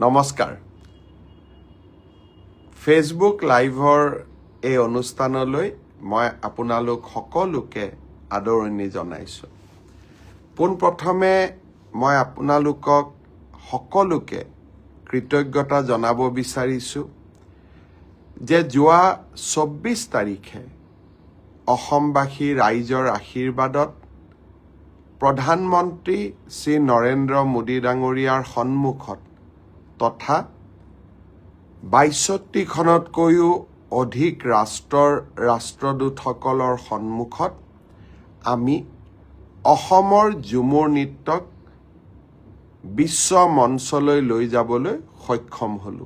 নমস্কাৰ ফেসবুক লাইভৰ এই অনুষ্ঠানলৈ মই আপোনালোক সকলোকে আদৰণি জনাইছো পোনপ্ৰথমে মই আপোনালোকক সকলোকে কৃতজ্ঞতা জনাব বিচাৰিছো যে যোৱা 24 তাৰিখে অসমবাসী ৰাইজৰ আশীৰ্বাদত প্ৰধানমন্ত্ৰী শ্ৰী নৰেন্দ্ৰ মোদী ডাঙৰীয়াৰ সন্মুখত তথা ৬২খনতকৈও অধিক ৰাষ্ট্ৰদূতসকলৰ সন্মুখত আমি অসমৰ ঝুমুৰ নৃত্যক বিশ্ব মঞ্চলৈ লৈ যাবলৈ সক্ষম হলো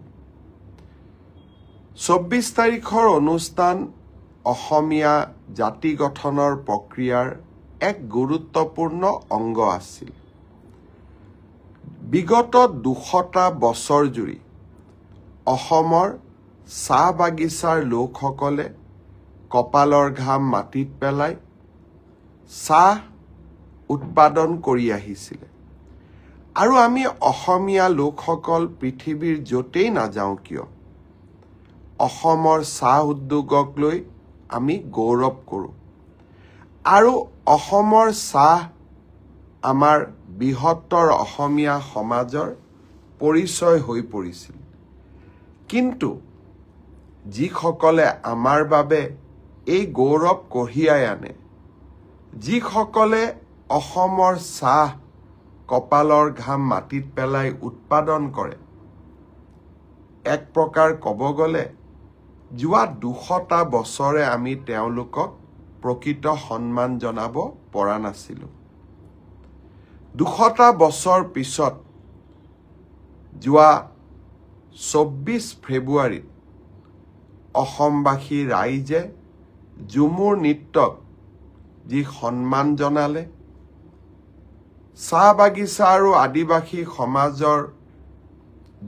24 তাৰিখৰ অনুষ্ঠান অসমীয়া জাতি গঠনৰ প্ৰক্ৰিয়াৰ এক গুৰুত্বপূৰ্ণ অংগ আছিল বিগত 200টা বছৰ জুৰি অসমৰ চাহ বাগিচাৰ লোকসকলে কপালৰ ঘাম মাটিত পেলাই চাহ উৎপাদন কৰি আহিছিল আৰু আমি অসমীয়া লোকসকল পৃথিৱীৰ যতেই নাযাওঁ কিয় অসমৰ চাহ উদ্যোগক লৈ আমি গৌৰৱ কৰোঁ আৰু অসমৰ চাহ আমাৰ বৃহত্তৰ অসমীয়া সমাজৰ পৰিচয় হৈ পৰিছিল কিন্তু যিসকলে আমাৰ বাবে এই গৌৰৱ কঢ়িয়াই আনে যিসকলে অসমৰ চাহ কপালৰ ঘাম মাটিত পেলাই উৎপাদন কৰে এক প্ৰকাৰ ক'ব গ'লে যোৱা 200টা বছৰে আমি তেওঁলোকক প্ৰকৃত সন্মান জনাব পৰা নাছিলো 200টা বছৰ পিছত যোৱা 24 ফেব্ৰুৱাৰীত অসমবাসী ৰাইজে ঝুমুৰ নৃত্যক যি সন্মান জনালে চাহ বাগিচা আৰু আদিবাসী সমাজৰ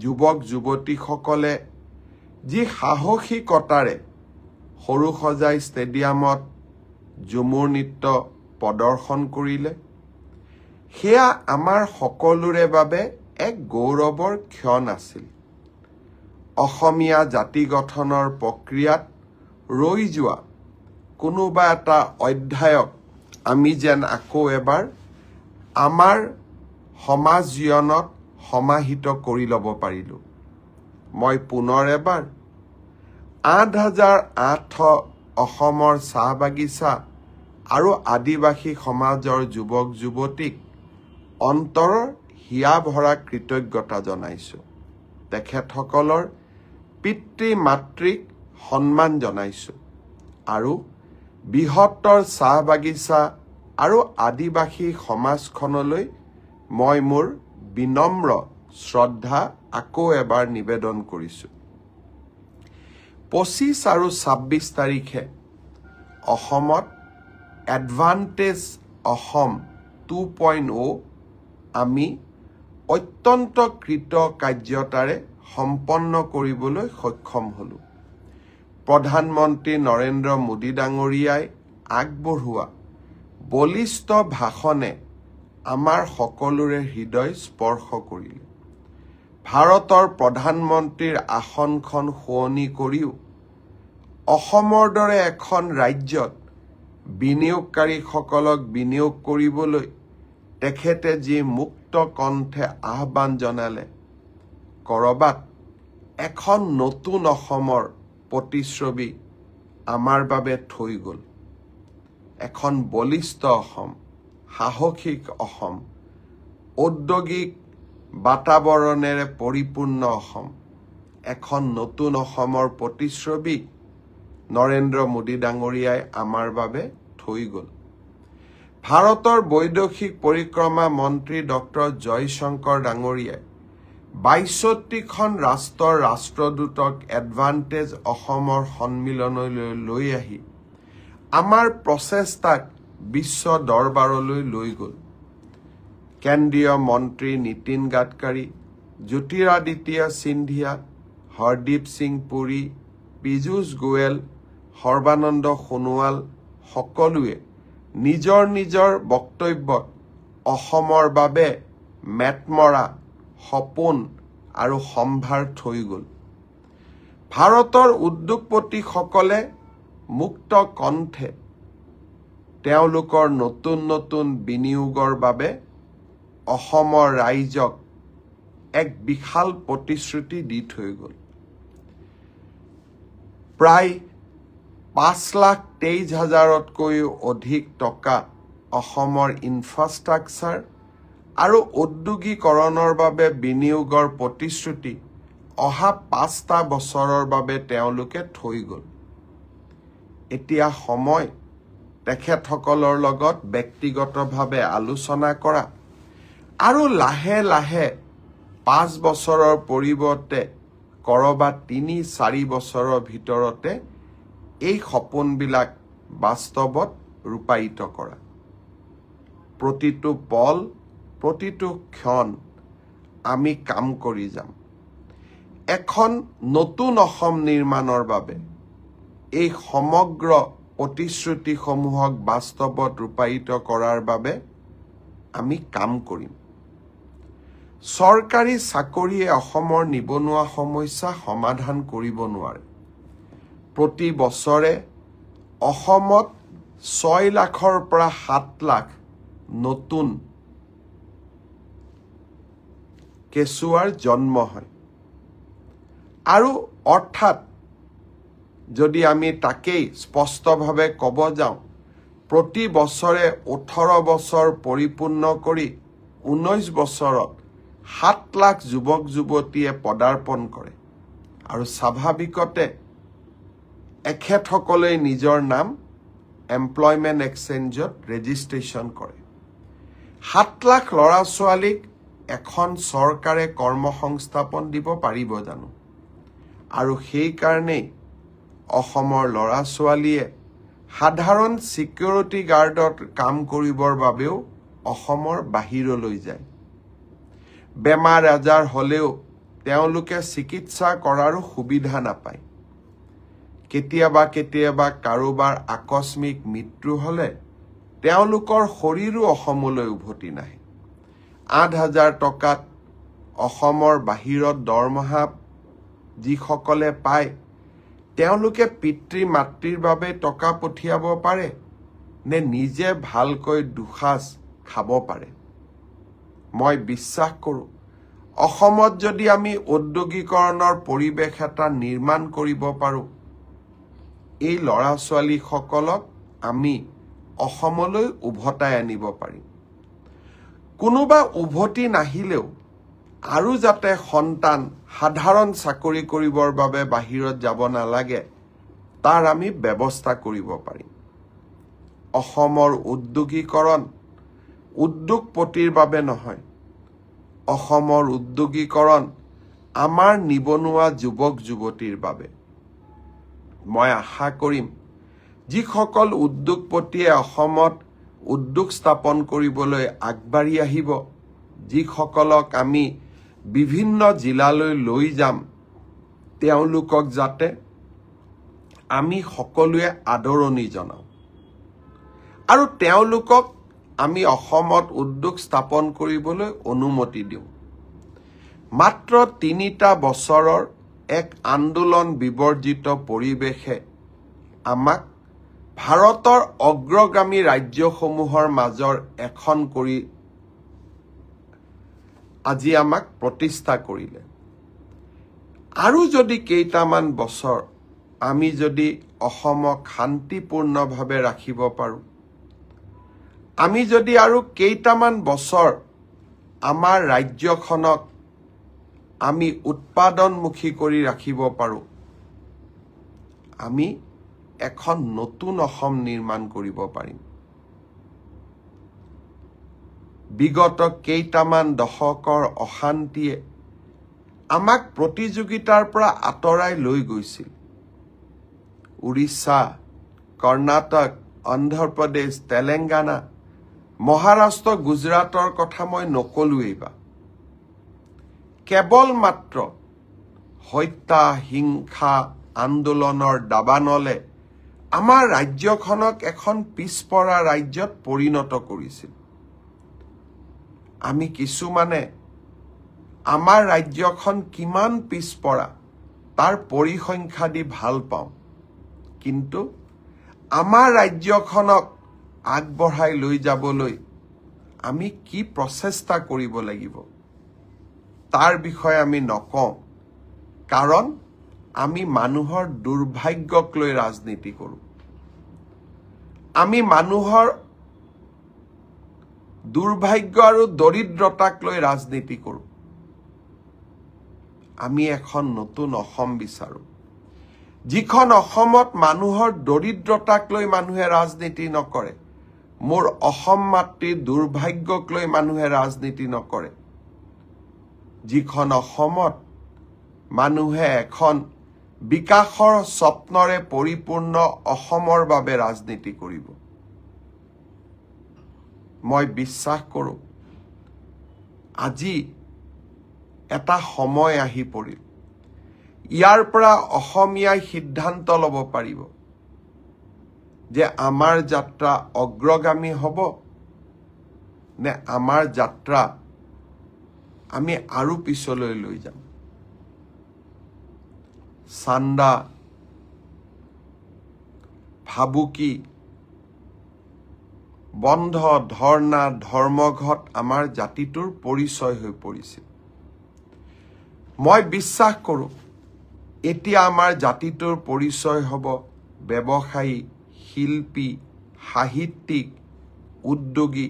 যুৱক যুৱতীসকলে যি সাহসিকতাৰে সৰুসজাই ষ্টেডিয়ামত ঝুমুৰ নৃত্য প্ৰদৰ্শন কৰিলে সেয়া আমাৰ সকলোৰে বাবে এক গৌৰৱৰ ক্ষণ আছিল অসমীয়া জাতি গঠনৰ প্ৰক্ৰিয়াত ৰৈ যোৱা কোনোবা এটা অধ্যায়ক আমি যেন আকৌ এবাৰ আমাৰ সমাজ জীৱনত সমাহিত কৰি ল'ব পাৰিলো মই পুনৰ এবাৰ ৮০০৮ অসমৰ চাহ বাগিচা আৰু আদিবাসী সমাজৰ যুৱক যুৱতীক অন্তৰৰ হিয়া ভৰা কৃতজ্ঞতা জনাইছো তেখেতসকলৰ পিতৃ মাতৃক সন্মান জনাইছো আৰু বৃহত্তৰ চাহ বাগিচা আৰু আদিবাসী সমাজখনলৈ মই মোৰ বিনম্ৰ শ্ৰদ্ধা আকৌ এবাৰ নিবেদন কৰিছো 25 আৰু 26 তাৰিখে অসমত এডভান্টেজ অসম 2.0 আমি অত্যন্ত কৃতকাৰ্যতাৰে সম্পন্ন কৰিবলৈ সক্ষম হলো প্ৰধানমন্ত্ৰী নৰেন্দ্ৰ মোদী ডাঙৰীয়াই আগবঢ়োৱা বলিষ্ঠ ভাষণে আমাৰ সকলোৰে হৃদয় স্পৰ্শ কৰিলে ভাৰতৰ প্ৰধানমন্ত্ৰীৰ আসনখন শুৱনি কৰিও অসমৰ দৰে এখন ৰাজ্যত বিনিয়োগকাৰীসকলক বিনিয়োগ কৰিবলৈ তেখেতে যি মুক্ত কণ্ঠে আহ্বান জনালে কৰবাত এখন নতুন অসমৰ প্ৰতিচ্ছবি আমাৰ বাবে থৈ গ'ল এখন বলিষ্ঠ অসম সাহসিক অসম ঔদ্যোগিক বাতাবৰণেৰে পৰিপূৰ্ণ অসম এখন নতুন অসমৰ প্ৰতিচ্ছবি নৰেন্দ্ৰ মোদী ডাঙৰীয়াই আমাৰ বাবে থৈ গ'ল ভাৰতৰ বৈদেশিক পৰিক্ৰমা মন্ত্ৰী ডক্টৰ জয়শংকৰ ডাঙৰীয়াই ৬২খন ৰাষ্ট্ৰৰ ৰাষ্ট্ৰদূতক এডভান্টেজ অসমৰ সন্মিলনলৈ লৈ আহি আমাৰ প্ৰচেষ্টাক বিশ্ব দৰবাৰলৈ লৈ গ'ল কেন্দ্ৰীয় মন্ত্ৰী নীতিন গাডকাৰী জ্যোতিৰাদিত্য সিন্ধিয়া হৰদীপ সিং পুৰী পীযুষ গোয়েল সৰ্বানন্দ সোণোৱাল সকলোৱে নিজৰ নিজৰ বক্তব্যত অসমৰ বাবে মেটমৰা সপোন আৰু সম্ভাৰ থৈ গ'ল। ভাৰতৰ উদ্যোগপতিসকলে মুক্ত কণ্ঠে তেওঁলোকৰ নতুন নতুন বিনিয়োগৰ বাবে অসমৰ ৰাইজক এক বিশাল প্ৰতিশ্ৰুতি দি থৈ গ'ল। প্ৰায় 5,23,000তকৈও অধিক টকা অসমৰ ইনফ্ৰাষ্ট্ৰাকচাৰ আৰু ঔদ্যোগিকৰণৰ বাবে বিনিয়োগৰ প্ৰতিশ্ৰুতি অহা 5টা বছৰৰ বাবে তেওঁলোকে থৈ গ'ল। এতিয়া সময় তেখেতসকলৰ লগত ব্যক্তিগতভাৱে আলোচনা কৰা আৰু লাহে লাহে 5 বছৰৰ পৰিৱৰ্তে কৰবাত 3-4 বছৰৰ ভিতৰতে এই সপোনবিলাক বাস্তৱত ৰূপায়িত কৰা। প্ৰতিটো পল প্ৰতিটো ক্ষণ আমি কাম কৰি যাম। এখন নতুন অসম নিৰ্মাণৰ বাবে এই সমগ্ৰ প্ৰতিশ্ৰুতিসমূহক বাস্তৱত ৰূপায়িত কৰাৰ বাবে আমি কাম কৰিম। চৰকাৰী চাকৰিয়ে অসমৰ নিবনুৱা সমস্যা সমাধান কৰিব নোৱাৰে। প্ৰতি বছৰে অসমত 6 লাখৰ পৰা 7 লাখ নতুন কেঁচুৱাৰ জন্ম হয়। আৰু অৰ্থাৎ যদি আমি তাকেই স্পষ্টভাৱে ক'ব যাওঁ, প্ৰতি বছৰে 18 বছৰ পৰিপূৰ্ণ কৰি 19 বছৰত 7 লাখ যুৱক যুৱতীয়ে পদাৰ্পণ কৰে আৰু স্বাভাৱিকতে এখেতসকলে নিজৰ নাম এমপ্লয়মেণ্ট এক্সচেঞ্জত ৰেজিষ্ট্ৰেশ্যন কৰে। 7 লাখ ল'ৰা ছোৱালীক এখন চৰকাৰে কৰ্মসংস্থাপন দিব পাৰিব জানো? আৰু সেইকাৰণেই অসমৰ ল'ৰা ছোৱালীয়ে সাধাৰণ ছিকিউৰিটি গাৰ্ডত কাম কৰিবৰ বাবেও অসমৰ বাহিৰলৈ যায়। বেমাৰ আজাৰ হ'লেও তেওঁলোকে চিকিৎসা কৰাৰো সুবিধা নাপায়। কেতিয়াবা কেতিয়াবা কাৰোবাৰ আকস্মিক মৃত্যু হ'লে তেওঁলোকৰ শৰীৰো অসমলৈ উভতি নাহে। 8,000 টকাত অসমৰ বাহিৰত দৰমহা যিসকলে পায় তেওঁলোকে পিতৃ মাতৃৰ বাবে টকা পঠিয়াব পাৰে নে নিজে ভালকৈ দুসাঁজ খাব পাৰে? মই বিশ্বাস কৰোঁ অসমত যদি আমি ঔদ্যোগিকৰণৰ পৰিৱেশ এটা নিৰ্মাণ কৰিব পাৰোঁ, এই ল'ৰা ছোৱালীসকলক আমি অসমলৈ উভতাই আনিব পাৰিম। কোনোবা উভতি নাহিলেও আৰু যাতে সন্তান সাধাৰণ চাকৰি কৰিবৰ বাবে বাহিৰত যাব নালাগে তাৰ আমি ব্যৱস্থা কৰিব পাৰিম। অসমৰ উদ্যোগীকৰণ উদ্যোগপতিৰ বাবে নহয়, অসমৰ উদ্যোগীকৰণ আমাৰ নিবনুৱা যুৱক যুৱতীৰ বাবে। মই আশা কৰিম যিসকল উদ্যোগপতিয়ে অসমত উদ্যোগ স্থাপন কৰিবলৈ আগবাঢ়ি আহিব, যিসকলক আমি বিভিন্ন জিলালৈ লৈ যাম, তেওঁলোকক যাতে আমি সকলোৱে আদৰণি জনাওঁ আৰু তেওঁলোকক আমি অসমত উদ্যোগ স্থাপন কৰিবলৈ অনুমতি দিওঁ। মাত্ৰ 3টা বছৰৰ এক আন্দোলন বিবৰ্জিত পৰিৱেশে আমাক ভাৰতৰ অগ্ৰগামী ৰাজ্যসমূহৰ মাজৰ এখন কৰি আজি আমাক প্ৰতিষ্ঠা কৰিলে। আৰু যদি কেইটামান বছৰ আমি যদি অসমক শান্তিপূৰ্ণভাৱে ৰাখিব পাৰোঁ, আমি যদি আৰু কেইটামান বছৰ আমাৰ ৰাজ্যখনক আমি উৎপাদনমুখী কৰি ৰাখিব পাৰোঁ, আমি এখন নতুন অসম নিৰ্মাণ কৰিব পাৰিম। বিগত কেইটামান দশকৰ অশান্তিয়ে আমাক প্ৰতিযোগিতাৰ পৰা আঁতৰাই লৈ গৈছিল। উৰিষ্যা, কৰ্ণাটক, অন্ধ্ৰপ্ৰদেশ, তেলেংগানা, মহাৰাষ্ট্ৰ, গুজৰাটৰ কথা মই নকলোৱেই বা। কেৱল মাত্ৰ হত্যা হিংসা আন্দোলনৰ দাবানলে আমাৰ ৰাজ্যখনক এখন পিছপৰা ৰাজ্যত পৰিণত কৰিছিল। আমি কিছুমানে আমাৰ ৰাজ্যখন কিমান পিছপৰা তাৰ পৰিসংখ্যা দি ভাল পাওঁ কিন্তু আমাৰ ৰাজ্যখনক আগবঢ়াই লৈ যাবলৈ আমি কি প্ৰচেষ্টা কৰিব লাগিব তাৰ বিষয়ে আমি নকওঁ কাৰণ আমি মানুহৰ দুৰ্ভাগ্যক লৈ ৰাজনীতি কৰোঁ আমি মানুহৰ দুৰ্ভাগ্য আৰু দৰিদ্ৰতাক লৈ ৰাজনীতি কৰোঁ আমি এখন নতুন অসম বিচাৰোঁ যিখন অসমত মানুহৰ দৰিদ্ৰতাক লৈ মানুহে ৰাজনীতি নকৰে মোৰ অসম মাতৃৰ দুৰ্ভাগ্যক লৈ মানুহে ৰাজনীতি নকৰে যিখন অসমত মানুহে এখন বিকাশৰ স্বপ্নৰে পৰিপূৰ্ণ অসমৰ বাবে ৰাজনীতি কৰিব মই বিশ্বাস কৰোঁ আজি এটা সময় আহি পৰিল ইয়াৰ পৰা অসমীয়াই সিদ্ধান্ত ল'ব পাৰিব যে আমাৰ যাত্ৰা অগ্ৰগামী হ'ব নে আমাৰ যাত্ৰা আমি আৰু পিছলৈ লৈ যাম চান্দা ভাবুকি বন্ধ ধৰ্ণা ধৰ্মঘট আমাৰ জাতিটোৰ পৰিচয় হৈ পৰিছিল মই বিশ্বাস কৰোঁ এতিয়া আমাৰ জাতিটোৰ পৰিচয় হ'ব ব্যৱসায়ী শিল্পী সাহিত্যিক উদ্যোগী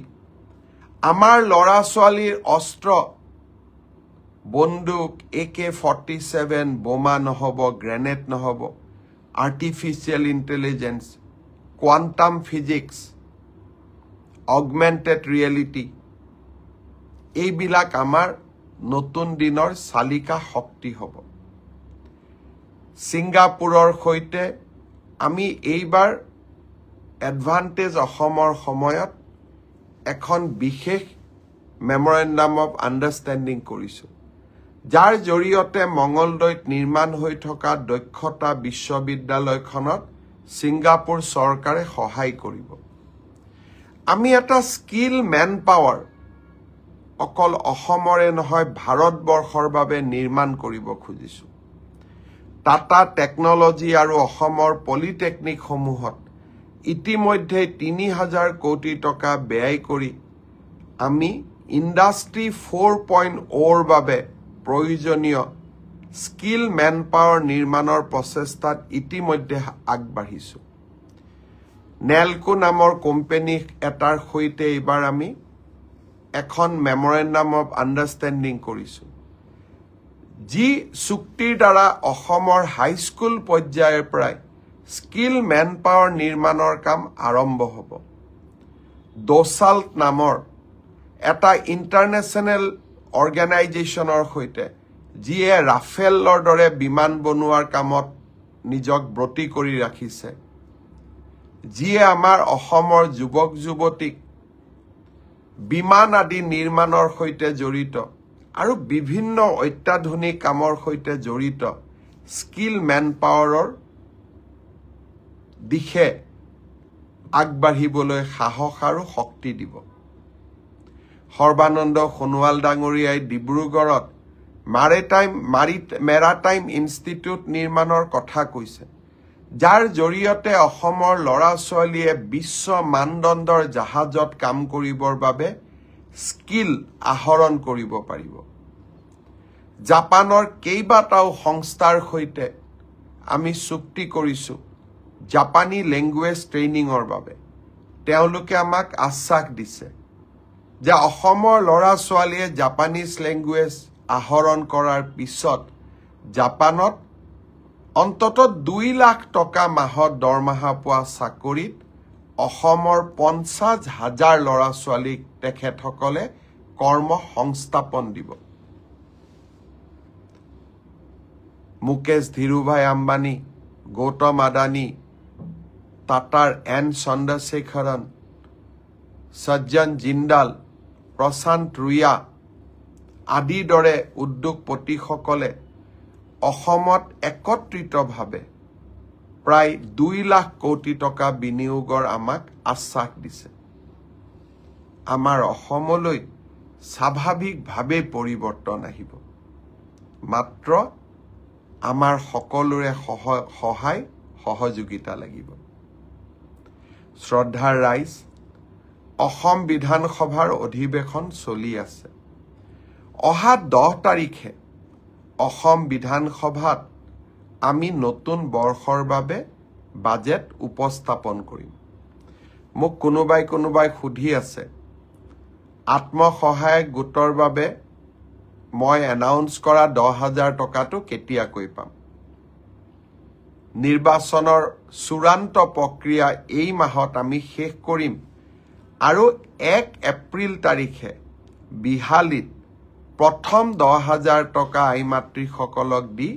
আমাৰ ল'ৰা ছোৱালীৰ অস্ত্ৰ বন্দুক AK-47 বোমা নহ'ব গ্ৰেনেড নহ'ব artificial intelligence quantum physics augmented reality এইবিলাক আমাৰ নতুন দিনৰ চালিকা শক্তি হ'ব ছিংগাপুৰৰ সৈতে আমি এইবাৰ এডভান্টেজ অসমৰ সময়ত এখন বিশেষ মেমৰেণ্ডাম অফ আণ্ডাৰষ্টেণ্ডিং কৰিছোঁ যাৰ জৰিয়তে মঙলদৈত নিৰ্মাণ হৈ থকা দক্ষতা বিশ্ববিদ্যালয়খনত ছিংগাপুৰ চৰকাৰে সহায় কৰিব আমি এটা স্কিল মেন পাৱাৰ অকল অসমৰে নহয় ভাৰতবৰ্ষৰ বাবে নিৰ্মাণ কৰিব খুজিছোঁ টাটা টেকনলজি আৰু অসমৰ পলিটেকনিকসমূহত ইতিমধ্যে ৩,০০০ কোটি টকা ব্যয় কৰি আমি ইণ্ডাষ্ট্ৰী 4.0ৰ বাবে প্ৰয়োজনীয় স্কিল মেন পাৱাৰ নিৰ্মাণৰ প্ৰচেষ্টাত ইতিমধ্যে আগবাঢ়িছোঁ নেলকো নামৰ কোম্পানী এটাৰ সৈতে এইবাৰ আমি এখন মেমৰেণ্ডাম অফ আণ্ডাৰষ্টেণ্ডিং কৰিছোঁ যি চুক্তিৰ দ্বাৰা অসমৰ হাইস্কুল পৰ্যায়ৰ পৰাই স্কিল মেন পাৱাৰ নিৰ্মাণৰ কাম আৰম্ভ হ'ব দোসাল্ট নামৰ এটা ইণ্টাৰনেশ্যনেল অৰ্গেনাইজেশ্যনৰ সৈতে যিয়ে ৰাফেলৰ দৰে বিমান বনোৱাৰ কামত নিজক ব্ৰতী কৰি ৰাখিছে যিয়ে আমাৰ অসমৰ যুৱক যুৱতীক বিমান আদি নিৰ্মাণৰ সৈতে জড়িত আৰু বিভিন্ন অত্যাধুনিক কামৰ সৈতে জড়িত স্কিল মেন পাৱাৰৰ দিশে আগবাঢ়িবলৈ সাহস আৰু শক্তি দিব সৰ্বানন্দ সোণোৱাল ডাঙৰীয়াই ডিব্ৰুগড়ত মেৰাটাইম ইনষ্টিটিউট নিৰ্মাণৰ কথা কৈছে যাৰ জৰিয়তে অসমৰ ল'ৰা ছোৱালীয়ে বিশ্ব মানদণ্ডৰ জাহাজত কাম কৰিবৰ বাবে স্কিল আহৰণ কৰিব পাৰিব জাপানৰ কেইবাটাও সংস্থাৰ সৈতে আমি চুক্তি কৰিছোঁ জাপানী লেংগুৱেজ ট্ৰেইনিঙৰ বাবে তেওঁলোকে আমাক আশ্বাস দিছে যে অসমৰ ল'ৰা ছোৱালীয়ে জাপানীজ লেংগুৱেজ আহৰণ কৰাৰ পিছত জাপানত অন্ততঃ 2 লাখ টকা মাহত দৰমহা পোৱা চাকৰিত অসমৰ 50,000 ল'ৰা ছোৱালীক তেখেতসকলে কৰ্ম সংস্থাপন দিব মুকেশ ধীৰুভাই আম্বানী গৌতম আদানী টাটাৰ এন চন্দ্ৰশেখৰন সজ্জন জিন্দাল প্ৰশান্ত ৰুয়া আদিৰ দৰে উদ্যোগপতিসকলে অসমত একত্ৰিতভাৱে প্ৰায় 2 লাখ কোটি টকা বিনিয়োগৰ আমাক আশ্বাস দিছে আমাৰ অসমলৈ স্বাভাৱিকভাৱে পৰিৱৰ্তন আহিব মাত্ৰ আমাৰ সকলোৰে সহায় সহযোগিতা লাগিব। শ্ৰদ্ধাৰ ৰাইজ, অসম বিধানসভাৰ অধিৱেশন চলি আছে। অহা 10 তাৰিখে অসম বিধানসভাত আমি নতুন বৰ্ষৰ বাবে বাজেট উপস্থাপন কৰিম। মোক কোনোবাই সুধি আছে আত্মসহায়ক গোটৰ বাবে মই এনাউন্স কৰা 10,000 টকাটো কেতিয়াকৈ পাম। নিৰ্বাচনৰ চূড়ান্ত প্ৰক্ৰিয়া এই মাহত আমি শেষ কৰিম আৰু 1 এপ্ৰিল তাৰিখে বিহালীত প্ৰথম 10,000 টকা আই মাতৃসকলক দি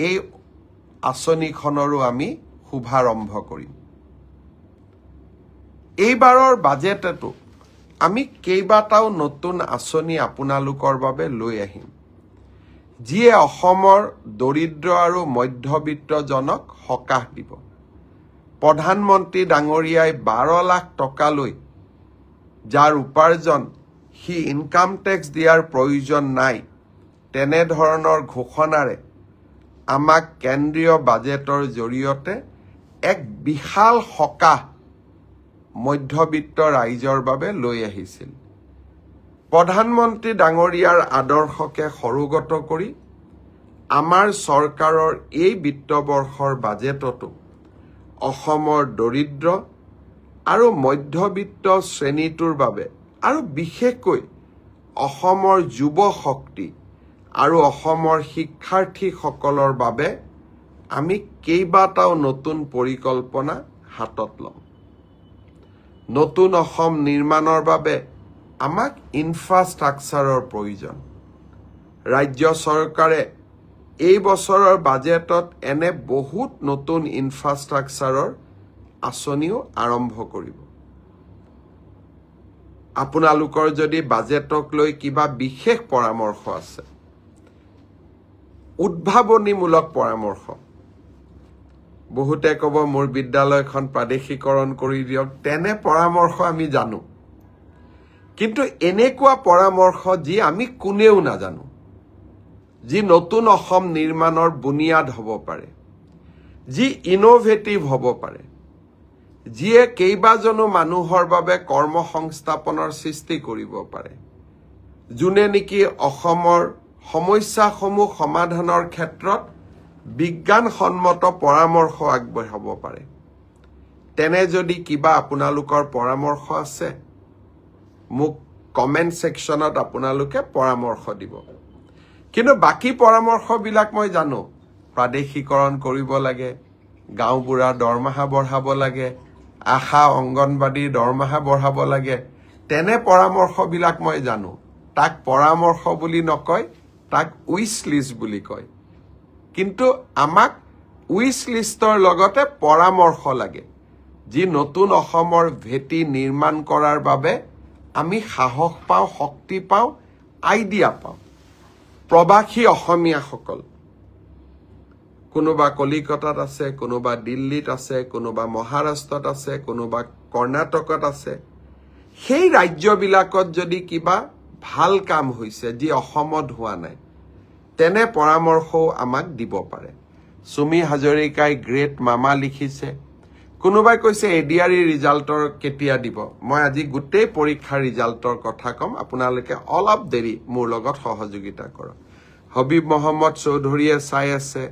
এই আঁচনিখনৰো আমি শুভাৰম্ভ কৰিম। এইবাৰৰ বাজেটতো আমি কেইবাটাও নতুন আঁচনি আপোনালোকৰ বাবে লৈ আহিম, যিয়ে অসমৰ দৰিদ্ৰ আৰু মধ্যবিত্তজনক সকাহ দিব। প্ৰধানমন্ত্ৰী ডাঙৰীয়াই 12 লাখ টকালৈ যাৰ উপাৰ্জন সি ইনকাম টেক্স দিয়াৰ প্ৰয়োজন নাই, তেনেধৰণৰ ঘোষণাৰে আমাক কেন্দ্ৰীয় বাজেটৰ জৰিয়তে এক বিশাল সকাহ মধ্যবিত্ত ৰাইজৰ বাবে লৈ আহিছিল। প্ৰধানমন্ত্ৰী ডাঙৰীয়াৰ আদৰ্শকে সৰুগত কৰি আমাৰ চৰকাৰৰ এই বিত্তবৰ্ষৰ বাজেটতো অসমৰ দৰিদ্ৰ আৰু মধ্যবিত্ত শ্ৰেণীটোৰ বাবে আৰু বিশেষকৈ অসমৰ যুৱ শক্তি আৰু অসমৰ শিক্ষাৰ্থীসকলৰ বাবে আমি কেইবাটাও নতুন পৰিকল্পনা হাতত ল'ম। নতুন অসম নিৰ্মাণৰ বাবে আমাক ইনফ্ৰাষ্ট্ৰাকচাৰৰ প্ৰয়োজন। ৰাজ্য চৰকাৰে এই বছৰৰ বাজেটত এনে বহুত নতুন ইনফ্ৰাষ্ট্ৰাকচাৰৰ আঁচনিও আৰম্ভ কৰিব। আপোনালোকৰ যদি বাজেটক লৈ কিবা বিশেষ পৰামৰ্শ আছে, উদ্ভাৱনীমূলক পৰামৰ্শ, বহুতে ক'ব মোৰ বিদ্যালয়খন প্ৰাদেশিকৰণ কৰি দিয়ক, তেনে পৰামৰ্শ আমি জানো। কিন্তু এনেকুৱা পৰামৰ্শ যি আমি কোনেও নাজানো, যি নতুন অসম নিৰ্মাণৰ বুনিয়াদ হ'ব পাৰে, যি ইনোভেটিভ হ'ব পাৰে, যিয়ে কেইবাজনো মানুহৰ বাবে কৰ্মসংস্থাপনৰ সৃষ্টি কৰিব পাৰে, যোনে নেকি অসমৰ সমস্যাসমূহ সমাধানৰ ক্ষেত্ৰত বিজ্ঞানসন্মত পৰামৰ্শ আগবঢ়াব পাৰে। তেনে যদি কিবা আপোনালোকৰ পৰামৰ্শ আছে, মোক কমেণ্ট ছেকশ্যনত আপোনালোকে পৰামৰ্শ দিব। কিন্তু বাকী পৰামৰ্শবিলাক মই জানো, প্ৰাদেশিকৰণ কৰিব লাগে, গাঁওবুঢ়াৰ দৰমহা বঢ়াব লাগে, আশা অংগনবাড়ীৰ দৰমহা বঢ়াব লাগে, তেনে পৰামৰ্শবিলাক মই জানো। তাক পৰামৰ্শ বুলি নকয়, তাক উইচ লিষ্ট বুলি কয়। কিন্তু আমাক উইচ লিষ্টৰ লগতে পৰামৰ্শ লাগে, যি নতুন অসমৰ ভেটি নিৰ্মাণ কৰাৰ বাবে আমি সাহস পাওঁ, শক্তি পাওঁ, আইডিয়া পাওঁ। প্ৰবাসী অসমীয়াসকল কোনোবা কলিকতাত আছে, কোনোবা দিল্লীত আছে, কোনোবা মহাৰাষ্ট্ৰত আছে, কোনোবা কৰ্ণাটকত আছে। সেই ৰাজ্যবিলাকত যদি কিবা ভাল কাম হৈছে যি অসমত হোৱা নাই, তেনে পৰামৰ্শও আমাক দিব পাৰে। সুমি হাজৰিকাই গ্ৰেট মামা লিখিছে। কোনোবাই কৈছে এডিআৰই ৰিজাল্টৰ কেতিয়া দিব। মই আজি গোটেই পৰীক্ষাৰ ৰিজাল্টৰ কথা ক'ম, আপোনালোকে অলপ দেৰি মোৰ লগত সহযোগিতা কৰক। হবিব মহম্মদ চৌধুৰীয়ে চাই আছে,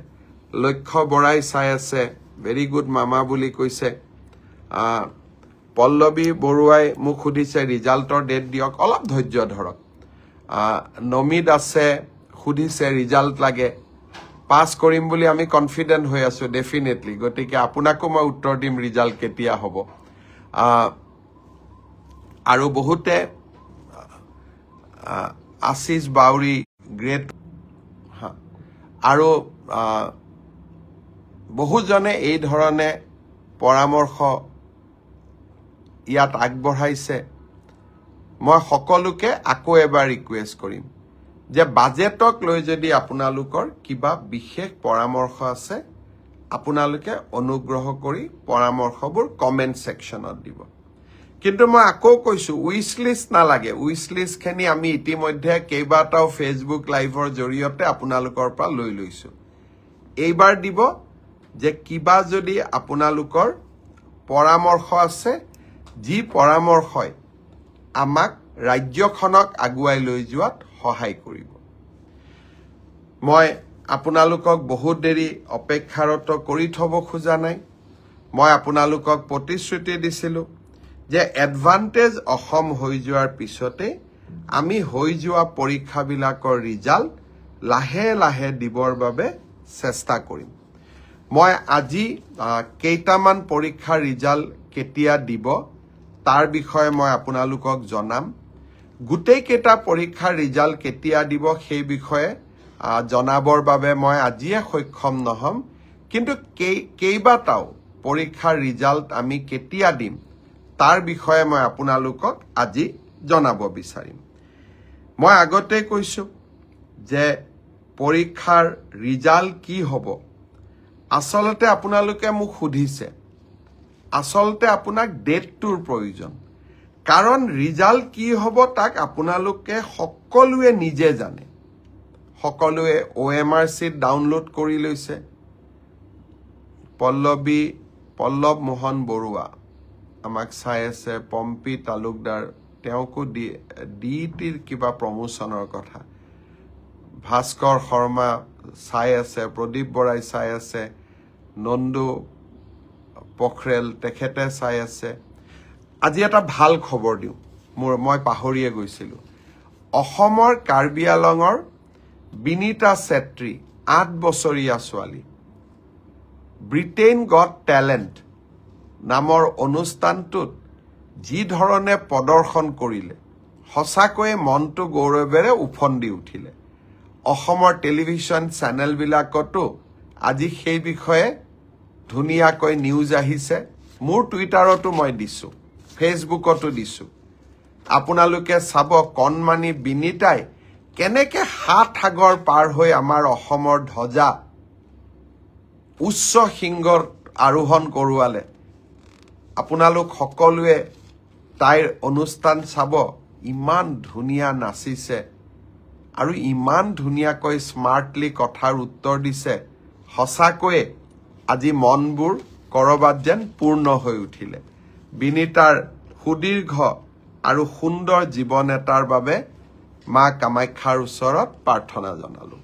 লক্ষ্য বৰাই চাই আছে, ভেৰি গুড মামা বুলি কৈছে। পল্লৱী বৰুৱাই মোক সুধিছে ৰিজাল্টৰ ডেট দিয়ক, অলপ ধৈৰ্য ধৰক। নমিদ আছে, সুধিছে ৰিজাল্ট লাগে। পাছ কৰিম বুলি আমি কনফিডেণ্ট হৈ আছো ডেফিনেটলি। গতিকে আপোনাকো মই উত্তৰ দিম ৰিজাল্ট কেতিয়া হ'ব। আৰু বহুতে আশিষ বাউৰী গ্ৰেট, আৰু বহুজনে এই ধৰণে পৰামৰ্শ ইয়াত আগবঢ়াইছে। মই সকলোকে আকৌ এবাৰ ৰিকুৱেষ্ট কৰিম যে বাজেটক লৈ যদি আপোনালোকৰ কিবা বিশেষ পৰামৰ্শ আছে, আপোনালোকে অনুগ্ৰহ কৰি পৰামৰ্শবোৰ কমেণ্ট ছেকশ্যনত দিব। কিন্তু মই আকৌ কৈছো উইচ লিষ্ট নালাগে উইচ লিষ্টখিনি আমি ইতিমধ্যে কেইবাটাও ফেচবুক লাইভৰ জৰিয়তে আপোনালোকৰ পৰা লৈ লৈছো এইবাৰ দিব যে কিবা যদি আপোনালোকৰ পৰামৰ্শ আছে যি পৰামৰ্শই আমাক ৰাজ্যখনক আগুৱাই লৈ যোৱাত সহায় কৰিব মই আপোনালোকক বহুত দেৰি অপেক্ষাৰত কৰি থব খোজা নাই মই আপোনালোকক প্ৰতিশ্ৰুতি দিছিলো যে এডভান্টেজ অসম হৈ যোৱাৰ পিছতে আমি হৈ যোৱা পৰীক্ষাবিলাকৰ ৰিজাল্ট লাহে লাহে দিবৰ বাবে চেষ্টা কৰিম মই আজি কেইটামান পৰীক্ষাৰ ৰিজাল্ট কেতিয়া দিব তাৰ বিষয়ে মই আপোনালোকক জনাম গোটেই কেইটা পৰীক্ষাৰ ৰিজাল্ট কেতিয়া দিব সেই বিষয়ে জনাবৰ বাবে মই আজিয়ে সক্ষম নহম কিন্তু কেইবাটাও পৰীক্ষাৰ ৰিজাল্ট আমি কেতিয়া দিম তাৰ বিষয়ে মই আপোনালোকক আজি জনাব বিচাৰিম মই আগতে কৈছো যে পৰীক্ষাৰ ৰিজাল্ট কি হ'ব আসলতে আপোনালোকে মোক সুধিছে আসলতে আপোনাক ডেটটোৰ প্ৰয়োজন কাৰণ ৰিজাল্ট কি হ'ব তাক আপোনালোকে সকলোৱে নিজে জানে সকলোৱে OMR sheet ডাউনলোড কৰি লৈছে পল্লৱ মোহন বৰুৱা আমাক চাই আছে পম্পি তালুকদাৰ তেওঁকো ডিটিৰ কিবা প্ৰমোচনৰ কথা ভাস্কৰ শৰ্মা চাই আছে প্ৰদীপ বৰাই চাই আছে নন্দু পখৰেল তেখেতে চাই আছে আজি এটা ভাল খবৰ দিওঁ মই পাহৰিয়ে গৈছিলো অসমৰ কাৰ্বি আলঙৰ বিনিতা চেত্ৰী 8 বছৰীয়া ছোৱালী ব্ৰিটেইন গট টেলেণ্ট নামৰ অনুষ্ঠানটোত যি ধৰণে প্ৰদৰ্শন কৰিলে সঁচাকৈয়ে মনটো গৌৰৱেৰে উফন্দি উঠিলে অসমৰ টেলিভিছন চেনেলবিলাকতো আজি সেই বিষয়ে ধুনীয়াকৈ নিউজ আহিছে মোৰ টুইটাৰতো মই দিছো ফেচবুকতো দিছো আপোনালোকে চাব কণমানি বিনিতাই কেনেকে হাত সাগৰ পাৰ হৈ আমাৰ অসমৰ ধ্বজা উচ্চ শৃংগৰ আৰোহণ কৰোৱালে আপোনালোক সকলোৱে তাইৰ অনুষ্ঠান চাব ইমান ধুনীয়া নাচিছে আৰু ইমান ধুনীয়াকৈ স্মাৰ্টলি কথাৰ উত্তৰ দিছে সঁচাকৈয়ে আজি মনবোৰ কৰবাত যেন পূৰ্ণ হৈ উঠিলে বিনিতাৰ সুদীৰ্ঘ আৰু সুন্দৰ জীৱন এটাৰ বাবে মা কামাখ্যাৰ ওচৰত প্ৰাৰ্থনা জনালো